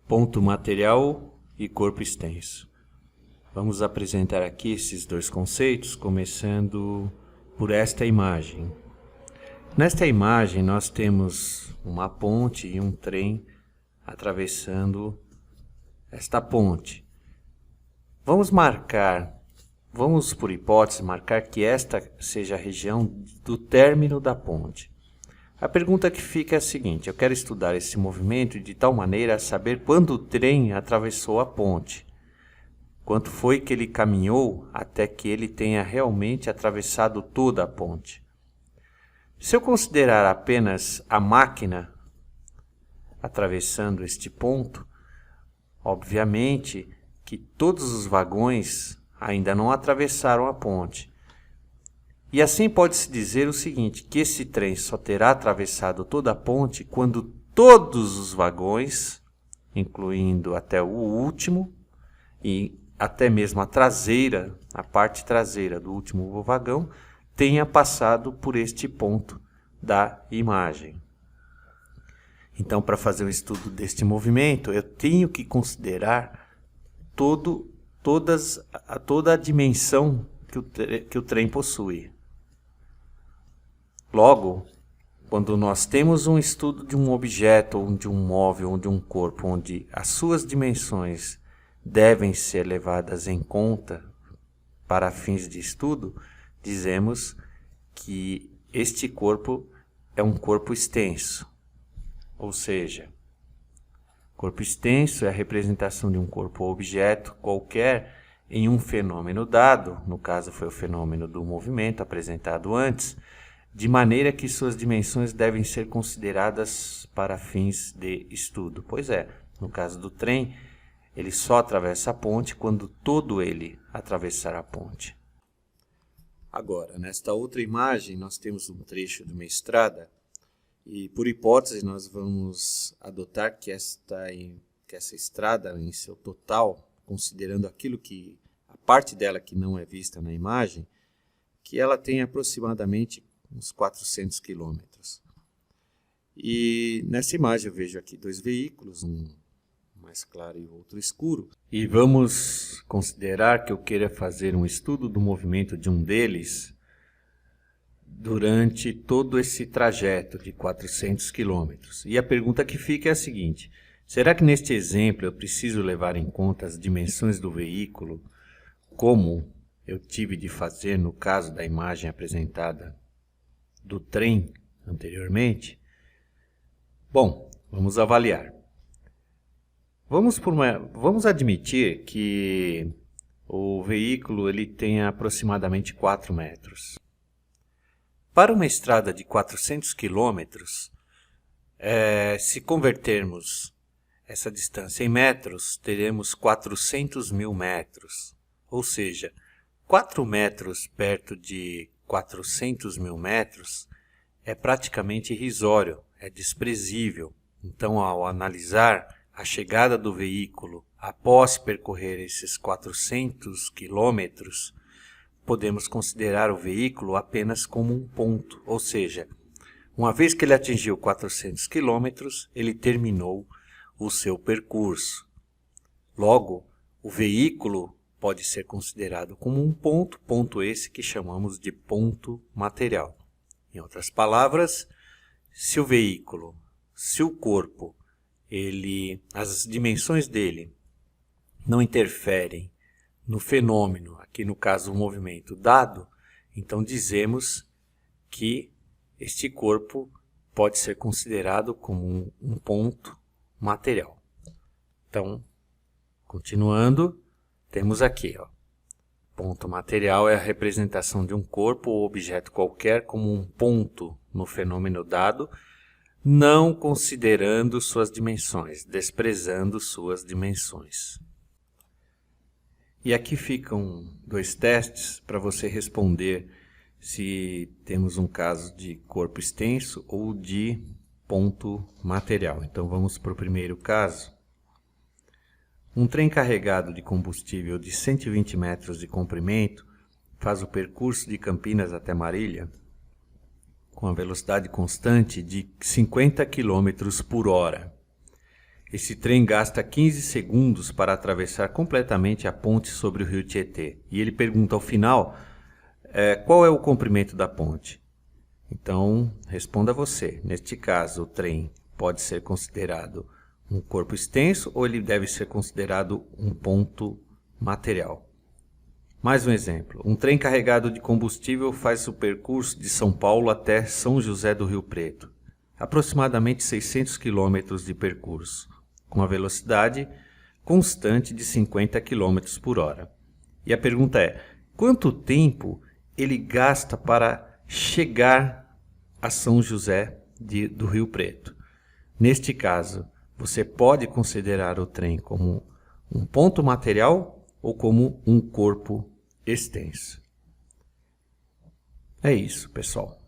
ponto material e corpo extenso. Vamos apresentar aqui esses dois conceitos, começando por esta imagem. Nesta imagem nós temos uma ponte e um trem atravessando esta ponte. Vamos por hipótese, marcar que esta seja a região do término da ponte. A pergunta que fica é a seguinte: eu quero estudar esse movimento de tal maneira a saber quando o trem atravessou a ponte. Quanto foi que ele caminhou até que ele tenha realmente atravessado toda a ponte. Se eu considerar apenas a máquina atravessando este ponto, obviamente que todos os vagões ainda não atravessaram a ponte. E assim pode-se dizer o seguinte, que esse trem só terá atravessado toda a ponte quando todos os vagões, incluindo até o último, e até mesmo a parte traseira do último vagão, tenha passado por este ponto da imagem. Então, para fazer o estudo deste movimento, eu tenho que considerar toda a dimensão que o trem possui. Logo, quando nós temos um estudo de um objeto, ou de um móvel, ou de um corpo, onde as suas dimensões devem ser levadas em conta para fins de estudo, dizemos que este corpo é um corpo extenso. Ou seja, corpo extenso é a representação de um corpo ou objeto qualquer em um fenômeno dado, no caso foi o fenômeno do movimento apresentado antes, de maneira que suas dimensões devem ser consideradas para fins de estudo. Pois é, no caso do trem, ele só atravessa a ponte quando todo ele atravessar a ponte. Agora, nesta outra imagem, nós temos um trecho de uma estrada e, por hipótese, nós vamos adotar que essa estrada, em seu total, considerando a parte dela que não é vista na imagem, que ela tem aproximadamente uns 400 quilômetros. E nessa imagem eu vejo aqui dois veículos, um mais claro e outro escuro. E vamos considerar que eu queira fazer um estudo do movimento de um deles durante todo esse trajeto de 400 quilômetros. E a pergunta que fica é a seguinte: será que neste exemplo eu preciso levar em conta as dimensões do veículo, como eu tive de fazer no caso da imagem apresentada do trem anteriormente? Bom, vamos avaliar. Vamos admitir que o veículo ele tenha aproximadamente 4 metros. Para uma estrada de 400 quilômetros, se convertermos essa distância em metros, teremos 400 mil metros. Ou seja, 4 metros perto de 400 mil metros é praticamente irrisório, é desprezível. Então, ao analisar a chegada do veículo após percorrer esses 400 quilômetros, podemos considerar o veículo apenas como um ponto, ou seja, uma vez que ele atingiu 400 quilômetros, ele terminou o seu percurso. Logo, o veículo pode ser considerado como um ponto esse que chamamos de ponto material. Em outras palavras, se o corpo, as dimensões dele não interferem no fenômeno, aqui no caso o movimento dado, então dizemos que este corpo pode ser considerado como um ponto material. Então, continuando, temos aqui, ponto material é a representação de um corpo ou objeto qualquer como um ponto no fenômeno dado, não considerando suas dimensões, desprezando suas dimensões. E aqui ficam dois testes para você responder se temos um caso de corpo extenso ou de ponto material. Então vamos para o primeiro caso. Um trem carregado de combustível de 120 metros de comprimento faz o percurso de Campinas até Marília com a velocidade constante de 50 km por hora. Esse trem gasta 15 segundos para atravessar completamente a ponte sobre o rio Tietê. E ele pergunta ao final, qual é o comprimento da ponte? Então, responda você. Neste caso, o trem pode ser considerado um corpo extenso ou ele deve ser considerado um ponto material. Mais um exemplo. Um trem carregado de combustível faz o percurso de São Paulo até São José do Rio Preto. Aproximadamente 600 km de percurso, com a velocidade constante de 50 km por hora. E a pergunta é, quanto tempo ele gasta para chegar a São José do Rio Preto? Neste caso, você pode considerar o trem como um ponto material ou como um corpo extenso. É isso, pessoal.